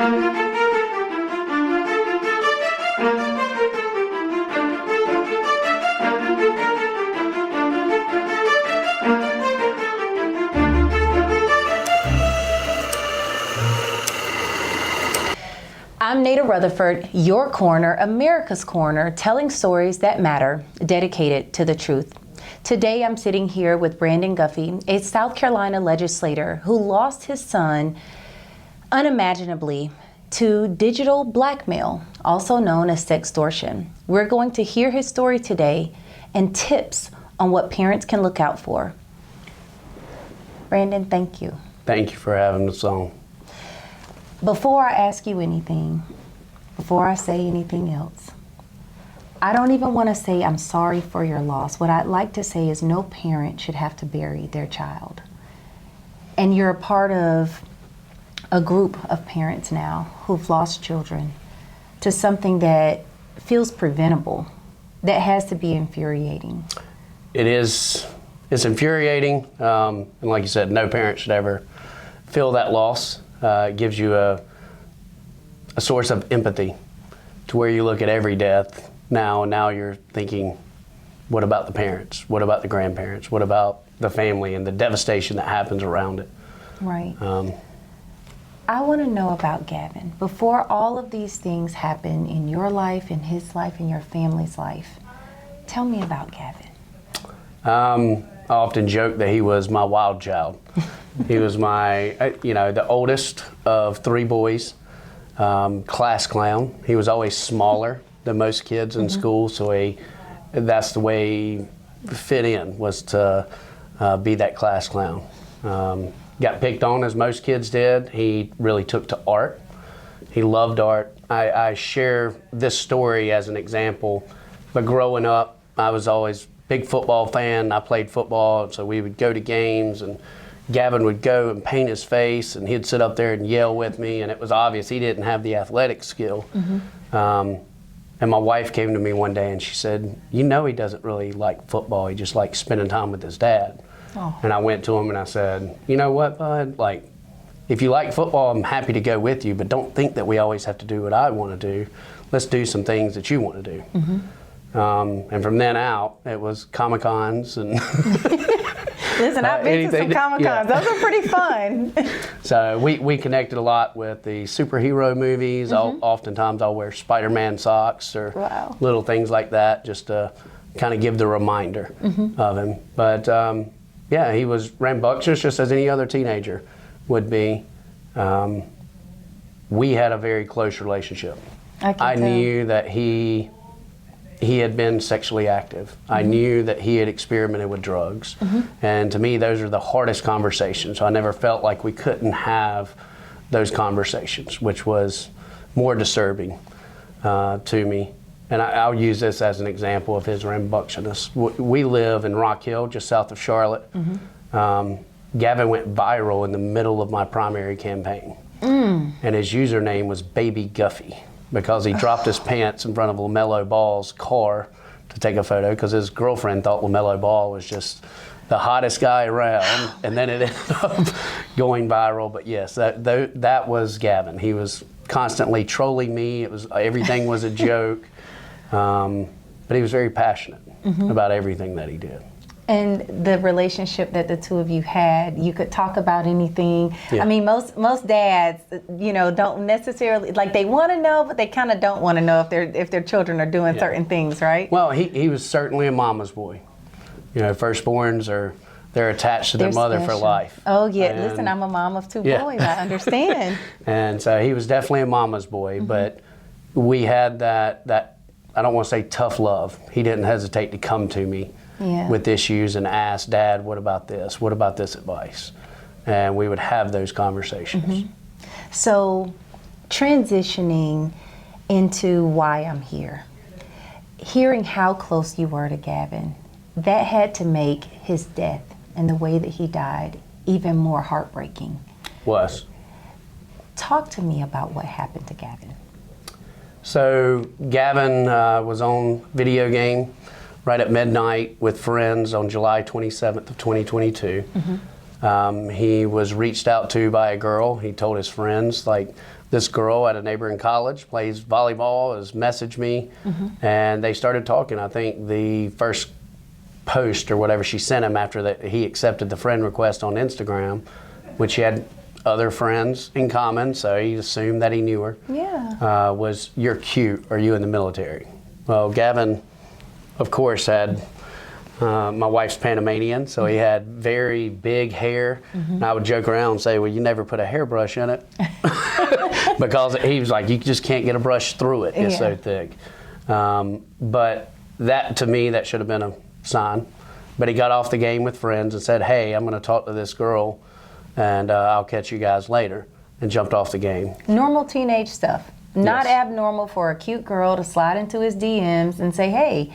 I'm Naida Rutherford, your coroner, America's coroner, telling stories that matter, dedicated to the truth. Today I'm sitting here with Brandon Guffey, a South Carolina legislator who lost his son unimaginably to digital blackmail, also known as sextortion. We're going to hear his story today and tips on what parents can look out for. Brandon, thank you. Thank you for having us on. Before I ask you anything, before I say anything else, I don't even want to say I'm sorry for your loss. What I'd like to say is no parent should have to bury their child. And you're a part of a group of parents now who've lost children to something that feels preventable, that has to be infuriating. It is, it's infuriating. And like you said, no parent should ever feel that loss. It gives you a source of empathy to where you look at every death now, and now you're thinking, what about the parents? What about the grandparents? What about the family and the devastation that happens around it? Right. I want to know about Gavin. Before all of these things happen in your life, in his life, in your family's life, tell me about Gavin. I often joke that he was my wild child. He was my, the oldest of three boys, class clown. He was always smaller than most kids in school, so that's the way he fit in, was to be that class clown. Got picked on as most kids did. He really took to art. He loved art. I share this story as an example, but growing up, I was always a big football fan. I played football, so we would go to games, and Gavin would go and paint his face, and he'd sit up there and yell with me, and it was obvious he didn't have the athletic skill. And my wife came to me one day and she said, he doesn't really like football, he just likes spending time with his dad. Oh. And I went to him and I said, you know what, bud, if you like football, I'm happy to go with you, but don't think that we always have to do what I want to do. Let's do some things that you want to do. And from then out, it was Comic-Cons and Listen, I've been to some Comic-Cons. Yeah. Those are pretty fun. So we connected a lot with the superhero movies. Oftentimes I'll wear Spider-Man socks or little things like that just to kind of give the reminder of him. But yeah, he was rambunctious just as any other teenager would be. We had a very close relationship. I knew that he had been sexually active. I knew that he had experimented with drugs. And to me, those are the hardest conversations. So I never felt like we couldn't have those conversations, which was more disturbing to me. And I'll use this as an example of his rambunctiousness. We live in Rock Hill, just south of Charlotte. Gavin went viral in the middle of my primary campaign. And his username was Baby Guffey, because he dropped his pants in front of LaMelo Ball's car to take a photo, because his girlfriend thought LaMelo Ball was just the hottest guy around, and then it ended up going viral. But yes, that was Gavin. He was constantly trolling me. Everything was a joke, but he was very passionate about everything that he did. And the relationship that the two of you had, you could talk about anything. Yeah. I mean, most dads, don't necessarily, they want to know, but they kind of don't want to know if their children are doing certain things, right? Well, he was certainly a mama's boy. Firstborns they're attached to their mother for life. Oh yeah, and listen, I'm a mom of two boys. I understand. And so he was definitely a mama's boy, but we had that I don't want to say tough love. He didn't hesitate to come to me with issues and ask, Dad, what about this? What about this advice? And we would have those conversations. So transitioning into why I'm here, hearing how close you were to Gavin, that had to make his death and the way that he died even more heartbreaking. Was. Talk to me about what happened to Gavin. So Gavin was on video game right at midnight with friends on July 27th of 2022. He was reached out to by a girl. He told his friends, this girl at a neighboring college, plays volleyball, has messaged me, and they started talking. I think the first post or whatever she sent him after that he accepted the friend request on Instagram, which he had other friends in common, so he assumed that he knew her. Yeah. Was, "You're cute. Are you in the military?" Well, Gavin, of course, had my wife's Panamanian, so he had very big hair. And I would joke around and say, "Well, you never put a hairbrush in it," because he was like, "You just can't get a brush through it. It's so thick." But that, to me, that should have been a sign. But he got off the game with friends and said, "Hey, I'm going to talk to this girl, and I'll catch you guys later," and jumped off the game. Normal teenage stuff. Not Yes. abnormal for a cute girl to slide into his DMs and say, "Hey,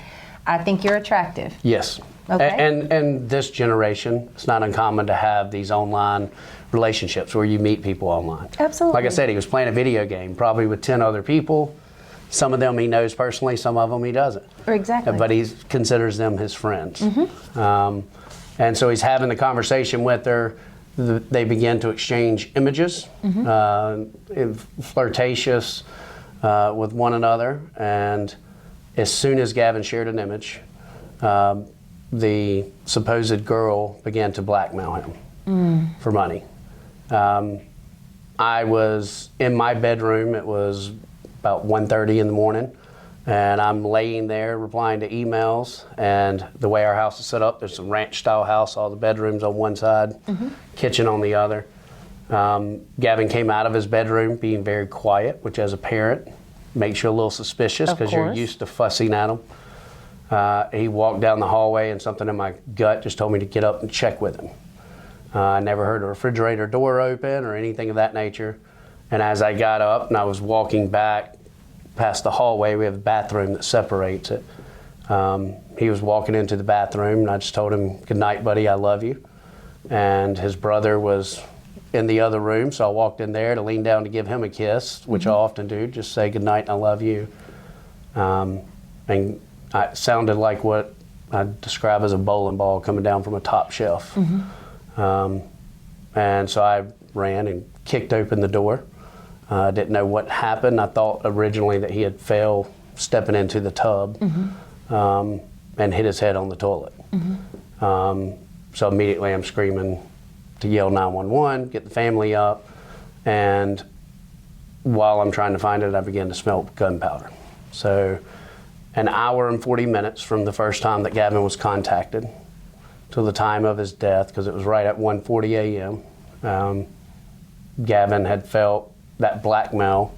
I think you're attractive." Yes. Okay. And this generation, it's not uncommon to have these online relationships where you meet people online. Absolutely. Like I said, he was playing a video game, probably with 10 other people. Some of them he knows personally, some of them he doesn't. Exactly. But he considers them his friends. And so he's having the conversation with her. They begin to exchange images, flirtatious with one another. And as soon as Gavin shared an image, the supposed girl began to blackmail him for money. I was in my bedroom. It was about 1:30 in the morning, and I'm laying there replying to emails. And the way our house is set up, there's a ranch-style house, all the bedrooms on one side, kitchen on the other. Gavin came out of his bedroom being very quiet, which as a parent makes you a little suspicious because you're used to fussing at him. He walked down the hallway, and something in my gut just told me to get up and check with him. I never heard a refrigerator door open or anything of that nature. And as I got up and I was walking back past the hallway, we have a bathroom that separates it. He was walking into the bathroom, and I just told him, "Good night, buddy, I love you." And his brother was in the other room, so I walked in there to lean down to give him a kiss, which I often do, just say good night and I love you. And it sounded like what I describe as a bowling ball coming down from a top shelf. And so I ran and kicked open the door. Didn't know what happened. I thought originally that he had fell stepping into the tub and hit his head on the toilet. So immediately I'm screaming to yell 911, get the family up, and while I'm trying to find it, I began to smell gunpowder. So an hour and 40 minutes from the first time that Gavin was contacted till the time of his death, because it was right at 1:40 a.m., Gavin had felt that blackmail,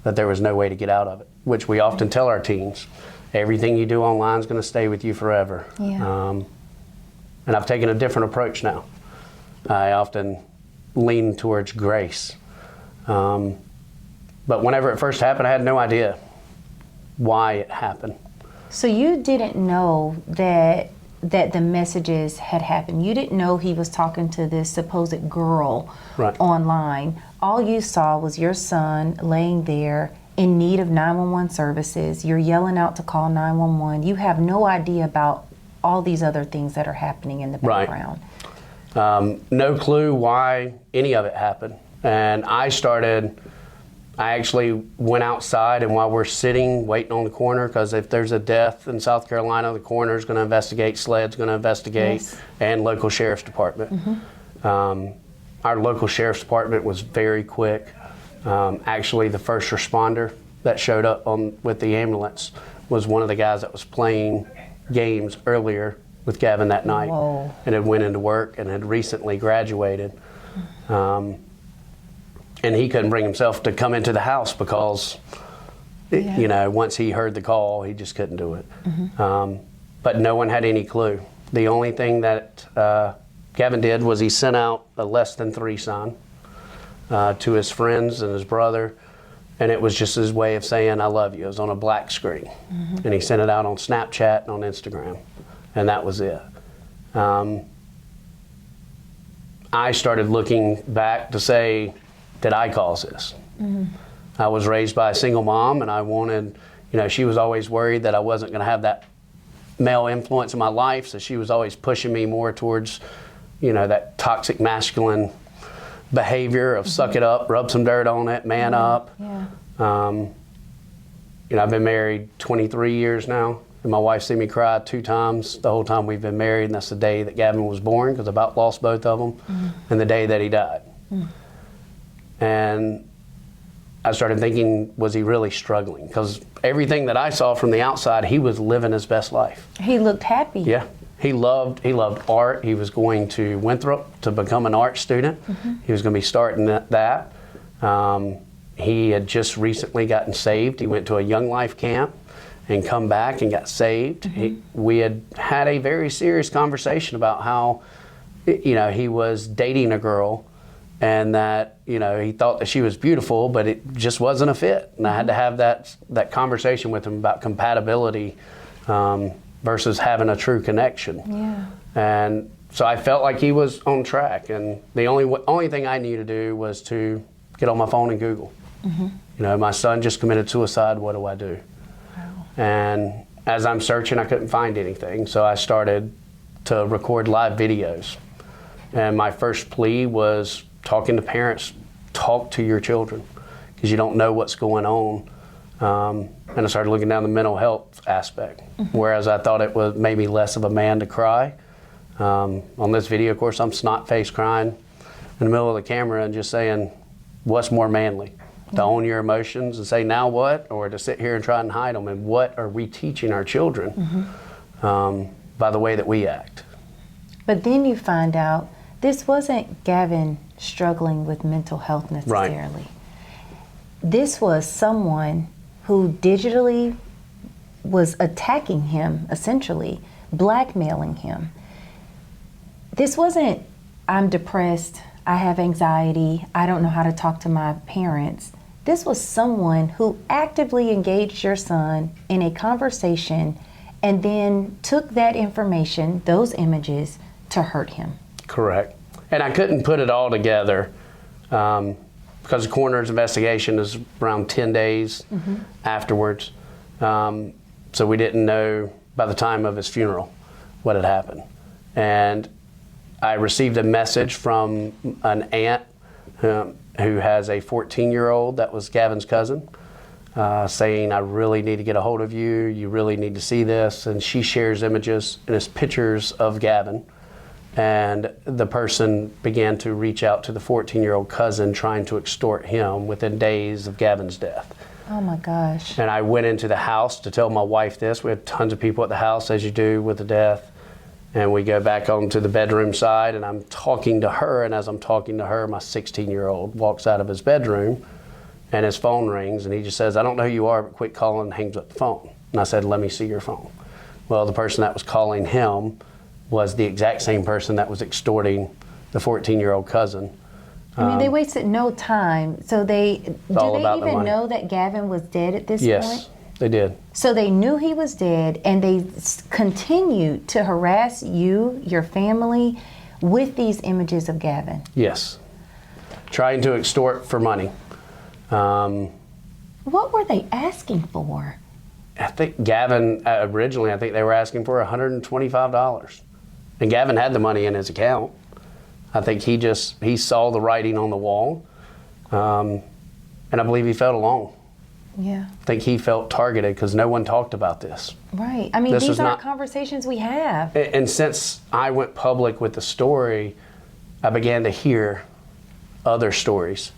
that there was no way to get out of it, which we often tell our teens, everything you do online is going to stay with you forever. Yeah. And I've taken a different approach now. I often lean towards grace. But whenever it first happened, I had no idea why it happened. So you didn't know that the messages had happened. You didn't know he was talking to this supposed girl online. All you saw was your son laying there in need of 911 services. You're yelling out to call 911. You have no idea about all these other things that are happening in the background. No clue why any of it happened. And I actually went outside, and while we're sitting waiting on the coroner, because if there's a death in South Carolina, the coroner's going to investigate, SLED's going to investigate, and local sheriff's department. Our local sheriff's department was very quick. Actually, the first responder that showed up with the ambulance was one of the guys that was playing games earlier with Gavin that night. Whoa. And had went into work and had recently graduated. And he couldn't bring himself to come into the house because, you know, once he heard the call, he just couldn't do it. But no one had any clue. The only thing that Gavin did was he sent out a less than 3 sign to his friends and his brother, and it was just his way of saying, "I love you." It was on a black screen. And he sent it out on Snapchat and on Instagram, and that was it. I started looking back to say, did I cause this? I was raised by a single mom, and I wanted, you know, she was always worried that I wasn't going to have that male influence in my life, so she was always pushing me more towards, you know, that toxic masculine behavior of suck it up, rub some dirt on it, man up. Yeah. You know, I've been married 23 years now, and my wife seen me cry 2 times the whole time we've been married, and that's the day that Gavin was born, because I about lost both of them, and the day that he died. And I started thinking, was he really struggling? Because everything that I saw from the outside, he was living his best life. He looked happy. Yeah. He loved art. He was going to Winthrop to become an art student. He was going to be starting that. He had just recently gotten saved. He went to a Young Life camp and come back and got saved. We had had a very serious conversation about how, you know, he was dating a girl, and that, you know, he thought that she was beautiful, but it just wasn't a fit. And I had to have that conversation with him about compatibility versus having a true connection. Yeah. And so I felt like he was on track, and the only thing I needed to do was to get on my phone and Google. You know, my son just committed suicide, what do I do? Wow. And as I'm searching, I couldn't find anything, so I started to record live videos. And my first plea was talking to parents, talk to your children, because you don't know what's going on. And I started looking down the mental health aspect, whereas I thought it was maybe less of a man to cry. On this video, of course, I'm snot-faced crying in the middle of the camera and just saying, what's more manly? To own your emotions and say, now what? Or to sit here and try and hide them? And what are we teaching our children by the way that we act? But then you find out this wasn't Gavin struggling with mental health necessarily. Right. This was someone who digitally was attacking him, essentially, blackmailing him. This wasn't, I'm depressed, I have anxiety, I don't know how to talk to my parents. This was someone who actively engaged your son in a conversation and then took that information, those images, to hurt him. Correct. And I couldn't put it all together because the coroner's investigation is around 10 days afterwards. So we didn't know by the time of his funeral what had happened. And I received a message from an aunt who has a 14-year-old that was Gavin's cousin, saying, I really need to get a hold of you. You really need to see this. And she shares images and it's pictures of Gavin. And the person began to reach out to the 14-year-old cousin, trying to extort him within days of Gavin's death. Oh my gosh. And I went into the house to tell my wife this. We had tons of people at the house, as you do with the death. And we go back onto the bedroom side, and I'm talking to her. And as I'm talking to her, my 16-year-old walks out of his bedroom, and his phone rings. And he just says, I don't know who you are, but quit calling, and hangs up the phone. And I said, let me see your phone. Well, the person that was calling him was the exact same person that was extorting the 14-year-old cousin. I mean, they wasted no do they even know that Gavin was dead at this point? Yes, they did. So they knew he was dead, and they continued to harass you, your family, with these images of Gavin? Yes. Trying to extort for money. What were they asking for? I think Gavin, originally, I think they were asking for $125. And Gavin had the money in his account. I think he saw the writing on the wall. And I believe he felt alone. Yeah. I think he felt targeted because no one talked about this. Right. I mean, these aren't conversations we have. And since I went public with the story, I began to hear other stories.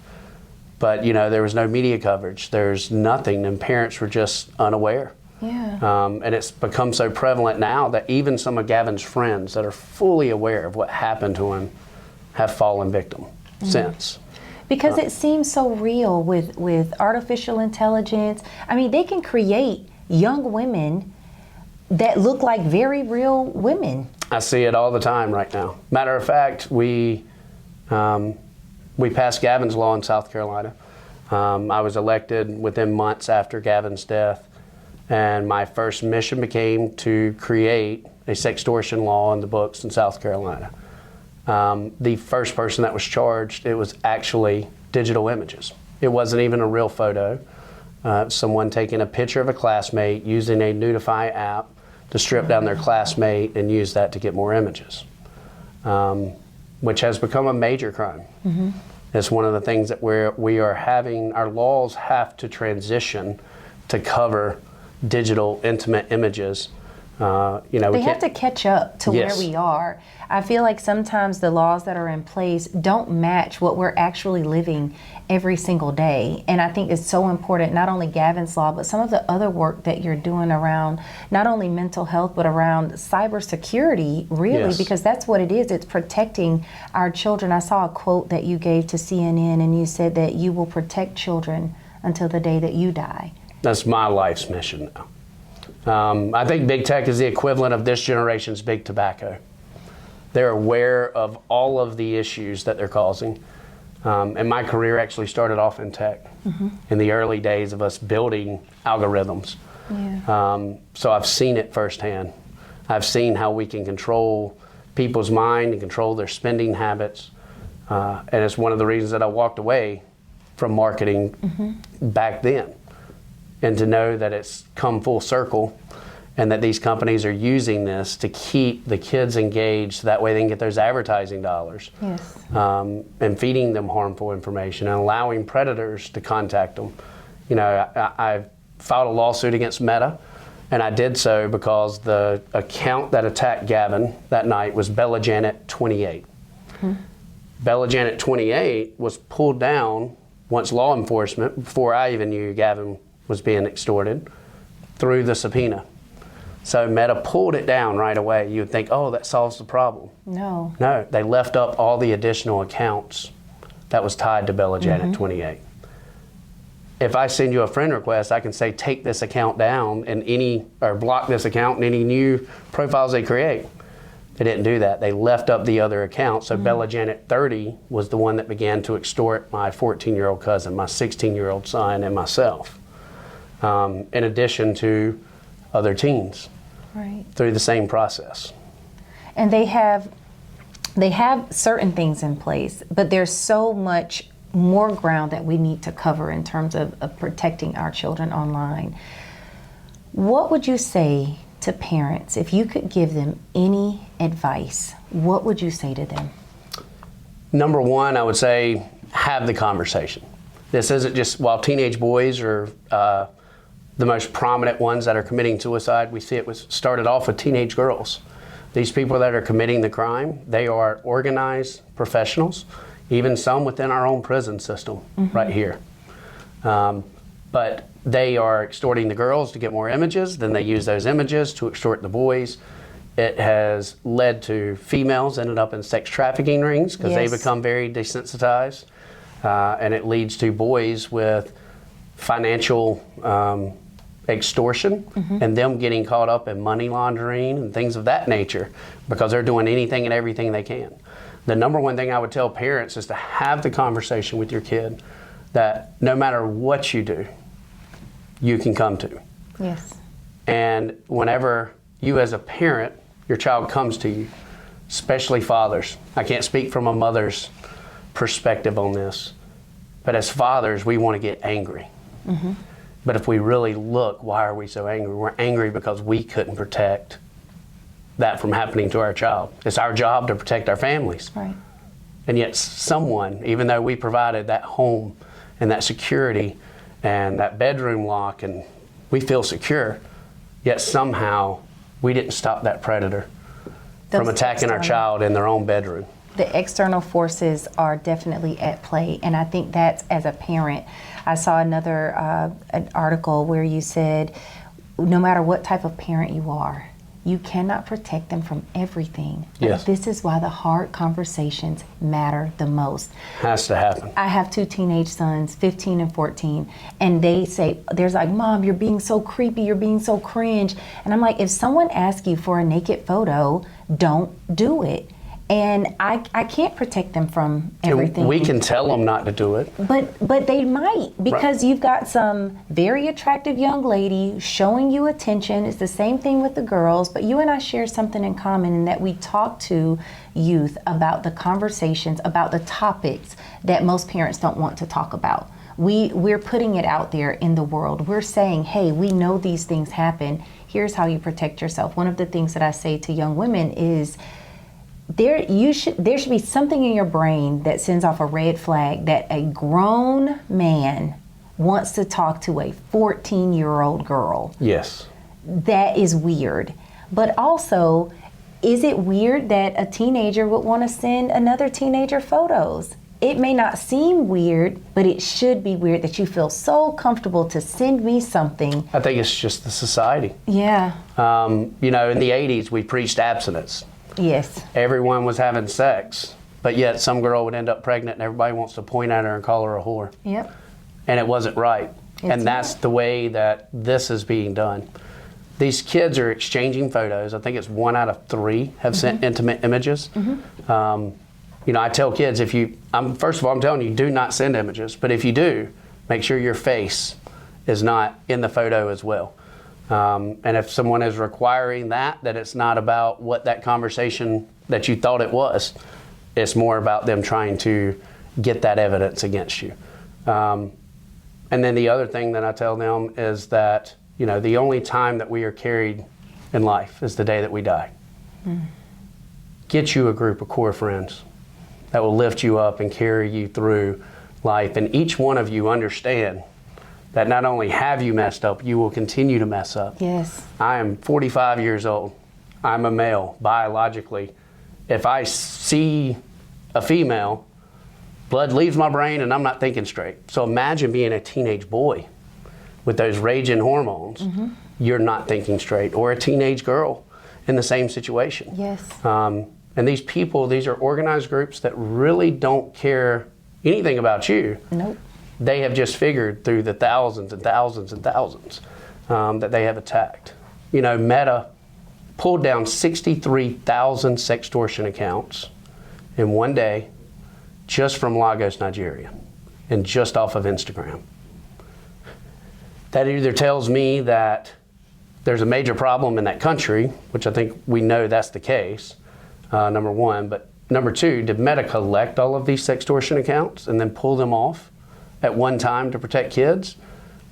But, you know, there was no media coverage. There's nothing, and parents were just unaware. Yeah. And it's become so prevalent now that even some of Gavin's friends that are fully aware of what happened to him have fallen victim since. Because it seems so real with artificial intelligence. I mean, they can create young women that look like very real women. I see it all the time right now. Matter of fact, we passed Gavin's law in South Carolina. I was elected within months after Gavin's death, and my first mission became to create a sextortion law in the books in South Carolina. The first person that was charged, it was actually digital images. It wasn't even a real photo. Someone taking a picture of a classmate using a Nudify app to strip down their classmate and use that to get more images, which has become a major crime. It's one of the things that we are having, our laws have to transition to cover digital intimate images. They have to catch up to Yes. where we are. I feel like sometimes the laws that are in place don't match what we're actually living every single day. And I think it's so important, not only Gavin's law, but some of the other work that you're doing around not only mental health, but around cybersecurity, really, Yes. because that's what it is. It's protecting our children. I saw a quote that you gave to CNN, and you said that you will protect children until the day that you die. That's my life's mission now. I think big tech is the equivalent of this generation's big tobacco. They're aware of all of the issues that they're causing. And my career actually started off in tech in the early days of us building algorithms. Yeah. So I've seen it firsthand. I've seen how we can control people's mind and control their spending habits. And it's one of the reasons that I walked away from marketing back then. And to know that it's come full circle and that these companies are using this to keep the kids engaged, that way they can get those advertising dollars. Yes. And feeding them harmful information and allowing predators to contact them. You know, I filed a lawsuit against Meta, and I did so because the account that attacked Gavin that night was Bella Janet 28. Bella Janet 28 was pulled down once law enforcement, before I even knew Gavin was being extorted, through the subpoena. So Meta pulled it down right away. You would think, oh, that solves the problem. No. No, they left up all the additional accounts that was tied to Bella Janet 28. If I send you a friend request, I can say, take this account down and or block this account and any new profiles they create. They didn't do that. They left up the other accounts. So Bella Janet 30 was the one that began to extort my 14-year-old cousin, my 16-year-old son, and myself. In addition to other teens, Right. through the same process. And they have certain things in place, but there's so much more ground that we need to cover in terms of protecting our children online. What would you say to parents if you could give them any advice? What would you say to them? Number one, I would say have the conversation. This isn't just, while teenage boys are the most prominent ones that are committing suicide, we see it started off with teenage girls. These people that are committing the crime, they are organized professionals, even some within our own prison system right here. But they are extorting the girls to get more images, then they use those images to extort the boys. It has led to females ended up in sex trafficking rings because they become very desensitized. And it leads to boys with financial extortion and them getting caught up in money laundering and things of that nature because they're doing anything and everything they can. The number one thing I would tell parents is to have the conversation with your kid that no matter what you do, you can come to. Yes. And whenever you as a parent, your child comes to you, especially fathers, I can't speak from a mother's perspective on this, but as fathers, we want to get angry. But if we really look, why are we so angry? We're angry because we couldn't protect that from happening to our child. It's our job to protect our families. Right. And yet someone, even though we provided that home and that security and that bedroom lock and we feel secure, yet somehow we didn't stop that predator from attacking our child in their own bedroom. The external forces are definitely at play, and I think that's, as a parent, I saw another an article where you said, no matter what type of parent you are, you cannot protect them from everything. Yes. This is why the hard conversations matter the most. Has to happen. I have two teenage sons, 15 and 14, and they say, there's like, Mom, you're being so creepy, you're being so cringe. And I'm like, if someone asks you for a naked photo, don't do it. And I can't protect them from everything. We can tell them not to do it. But they might, because you've got some very attractive young lady showing you attention. It's the same thing with the girls, but you and I share something in common in that we talk to youth about the conversations, about the topics that most parents don't want to talk about. We're putting it out there in the world. We're saying, hey, we know these things happen. Here's how you protect yourself. One of the things that I say to young women is, there should be something in your brain that sends off a red flag that a grown man wants to talk to a 14-year-old girl. Yes. That is weird. But also, is it weird that a teenager would want to send another teenager photos? It may not seem weird, but it should be weird that you feel so comfortable to send me something. I think it's just the society. Yeah. You know, in the 80s, we preached abstinence. Yes. Everyone was having sex, but yet some girl would end up pregnant and everybody wants to point at her and call her a whore. Yep. And it wasn't right. And that's the way that this is being done. These kids are exchanging photos. I think it's 1 out of 3 have sent intimate images. You know, I tell kids, first of all, I'm telling you, do not send images. But if you do, make sure your face is not in the photo as well. And if someone is requiring that it's not about what that conversation that you thought it was. It's more about them trying to get that evidence against you. And then the other thing that I tell them is that, you know, the only time that we are carried in life is the day that we die. Get you a group of core friends that will lift you up and carry you through life. And each one of you understand that not only have you messed up, you will continue to mess up. Yes. I am 45 years old. I'm a male biologically. If I see a female, blood leaves my brain and I'm not thinking straight. So imagine being a teenage boy with those raging hormones. You're not thinking straight. Or a teenage girl in the same situation. Yes. And these people, these are organized groups that really don't care anything about you. Nope. They have just figured through the thousands and thousands and thousands that they have attacked. You know, Meta pulled down 63,000 sextortion accounts in one day just from Lagos, Nigeria, and just off of Instagram. That either tells me that there's a major problem in that country, which I think we know that's the case, number one. But number two, did Meta collect all of these sextortion accounts and then pull them off at one time to protect kids?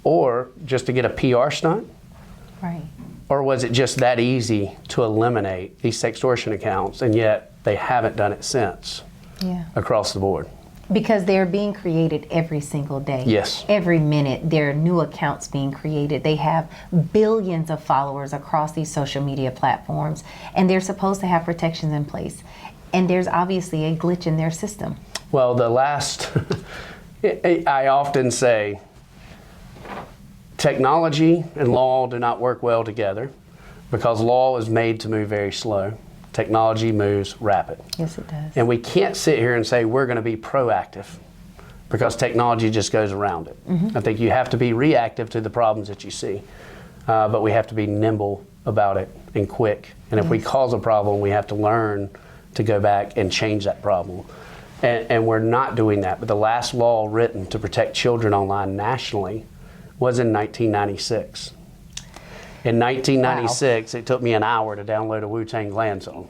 Or just to get a PR stunt? Right. Or was it just that easy to eliminate these sextortion accounts and yet they haven't done it since across the board? Because they're being created every single day. Yes. Every minute, there are new accounts being created. They have billions of followers across these social media platforms, and they're supposed to have protections in place. And there's obviously a glitch in their system. Well, I often say, technology and law do not work well together because law is made to move very slow. Technology moves rapid. Yes, it does. And we can't sit here and say we're going to be proactive because technology just goes around it. I think you have to be reactive to the problems that you see, but we have to be nimble about it and quick. And if we cause a problem, we have to learn to go back and change that problem. And we're not doing that. But the last law written to protect children online nationally was in 1996. In 1996, It took me an hour to download a Wu-Tang Clan song.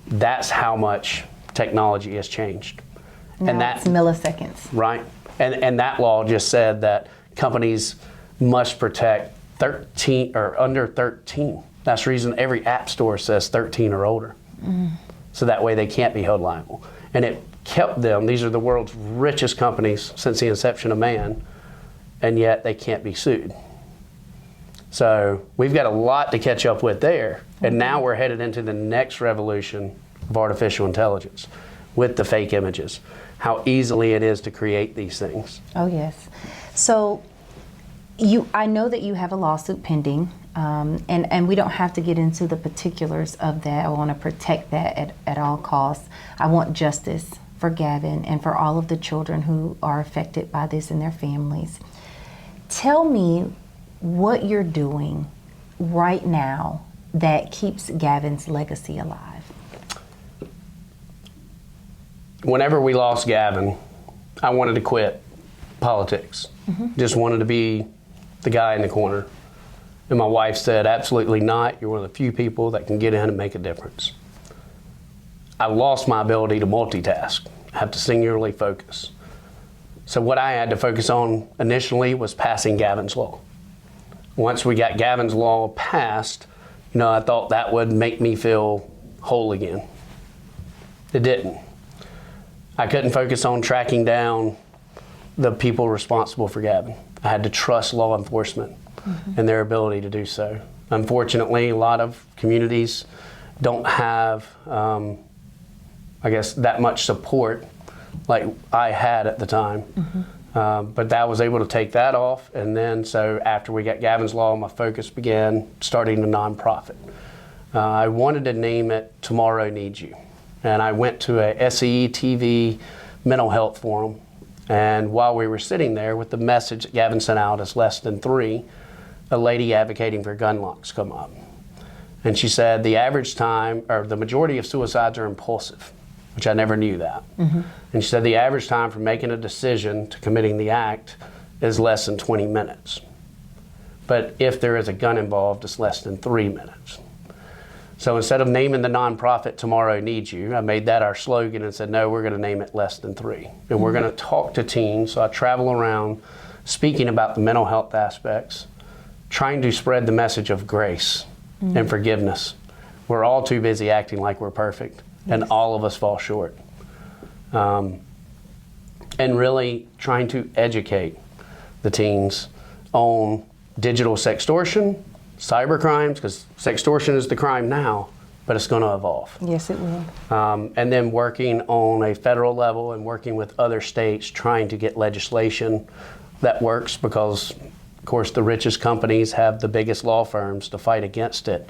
That's how much technology has changed. Now and it's milliseconds. Right. And that law just said that companies must protect 13 or under 13. That's the reason every app store says 13 or older. So that way they can't be held liable. And it kept them, these are the world's richest companies since the inception of man, and yet they can't be sued. So we've got a lot to catch up with there. And now we're headed into the next revolution of artificial intelligence with the fake images, how easily it is to create these things. Oh, yes. So I know that you have a lawsuit pending, and we don't have to get into the particulars of that. I want to protect that at all costs. I want justice for Gavin and for all of the children who are affected by this and their families. Tell me what you're doing right now that keeps Gavin's legacy alive. Whenever we lost Gavin, I wanted to quit politics. Just wanted to be the guy in the corner. And my wife said, absolutely not. You're one of the few people that can get in and make a difference. I lost my ability to multitask. I have to singularly focus. So what I had to focus on initially was passing Gavin's law. Once we got Gavin's law passed, I thought that would make me feel whole again. It didn't. I couldn't focus on tracking down the people responsible for Gavin. I had to trust law enforcement and their ability to do so. Unfortunately, a lot of communities don't have, I guess, that much support like I had at the time. But I was able to take that off, and then so after we got Gavin's Law, my focus began starting a nonprofit. I wanted to name it Tomorrow Needs You, and I went to a SEE TV mental health forum, and while we were sitting there with the message that Gavin sent out as less than 3, a lady advocating for gun locks come up. And she said the average time, or the majority of suicides are impulsive, which I never knew that. And she said the average time from making a decision to committing the act is less than 20 minutes. But if there is a gun involved, it's less than 3 minutes. So instead of naming the nonprofit Tomorrow Needs You, I made that our slogan and said, no, we're going to name it Less Than 3. And we're going to talk to teens. So I travel around speaking about the mental health aspects, trying to spread the message of grace and forgiveness. We're all too busy acting like we're perfect, and all of us fall short. And really trying to educate the teens on digital sextortion, cyber crimes, because sextortion is the crime now, but it's going to evolve. Yes, it will. And then working on a federal level and working with other states, trying to get legislation that works, because of course the richest companies have the biggest law firms to fight against it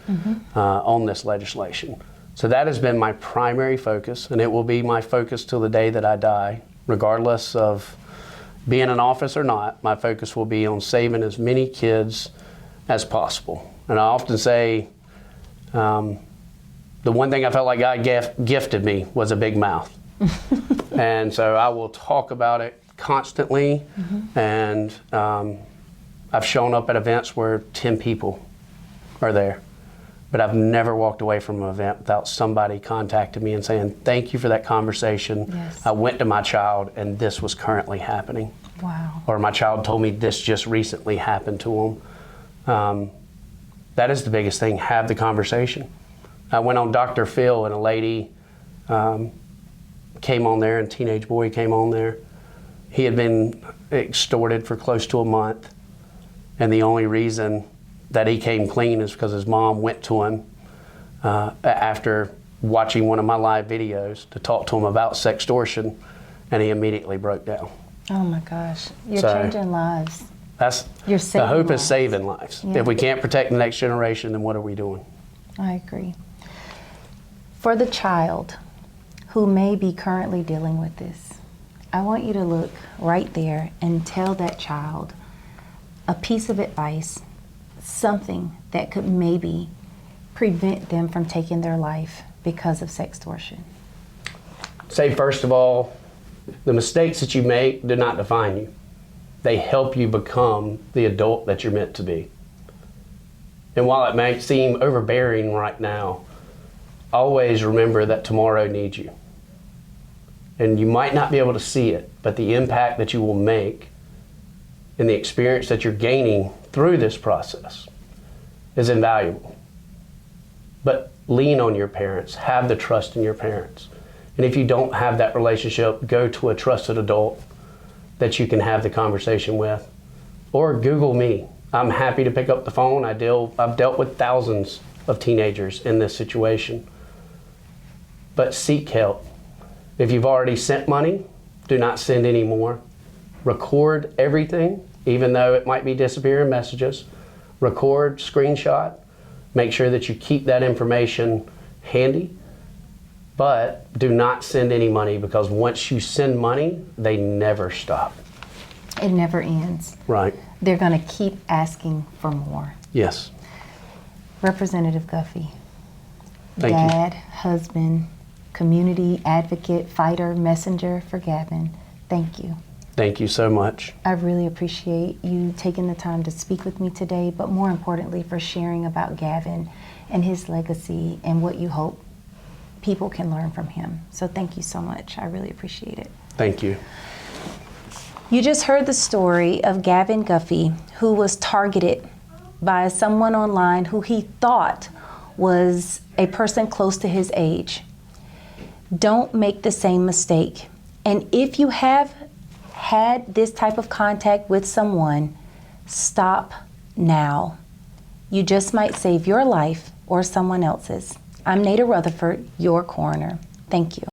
on this legislation. So that has been my primary focus, and it will be my focus till the day that I die, regardless of being in office or not. My focus will be on saving as many kids as possible. And I often say, the one thing I felt like God gifted me was a big mouth. And so I will talk about it constantly, and I've shown up at events where 10 people are there. But I've never walked away from an event without somebody contacting me and saying, thank you for that conversation. Yes. I went to my child and this was currently happening. Wow. Or my child told me this just recently happened to them. That is the biggest thing, have the conversation. I went on Dr. Phil, and a lady came on there, and a teenage boy came on there. He had been extorted for close to a month, and the only reason that he came clean is because his mom went to him after watching one of my live videos to talk to him about sextortion, and he immediately broke down. Oh my gosh, you're So, changing lives. That's You're the saving hope lives. is saving lives. Yeah. If we can't protect the next generation, then what are we doing? I agree. For the child who may be currently dealing with this, I want you to look right there and tell that child a piece of advice, something that could maybe prevent them from taking their life because of sextortion. Say, first of all, the mistakes that you make do not define you. They help you become the adult that you're meant to be. And while it may seem overbearing right now, always remember that tomorrow needs you. And you might not be able to see it, but the impact that you will make and the experience that you're gaining through this process is invaluable. But lean on your parents, have the trust in your parents. And if you don't have that relationship, go to a trusted adult that you can have the conversation with. Or Google me. I'm happy to pick up the phone. I've dealt with thousands of teenagers in this situation. But seek help. If you've already sent money, do not send any more. Record everything, even though it might be disappearing messages. Record, screenshot. Make sure that you keep that information handy. But do not send any money, because once you send money, they never stop. It never ends. Right. They're going to keep asking for more. Yes. Representative Guffey, Thank you. dad, husband, community advocate, fighter, messenger for Gavin, thank you. Thank you so much. I really appreciate you taking the time to speak with me today, but more importantly for sharing about Gavin and his legacy and what you hope people can learn from him. So thank you so much. I really appreciate it. Thank you. You just heard the story of Gavin Guffey, who was targeted by someone online who he thought was a person close to his age. Don't make the same mistake. And if you have had this type of contact with someone, stop now. You just might save your life or someone else's. I'm Naida Rutherford, your coroner. Thank you.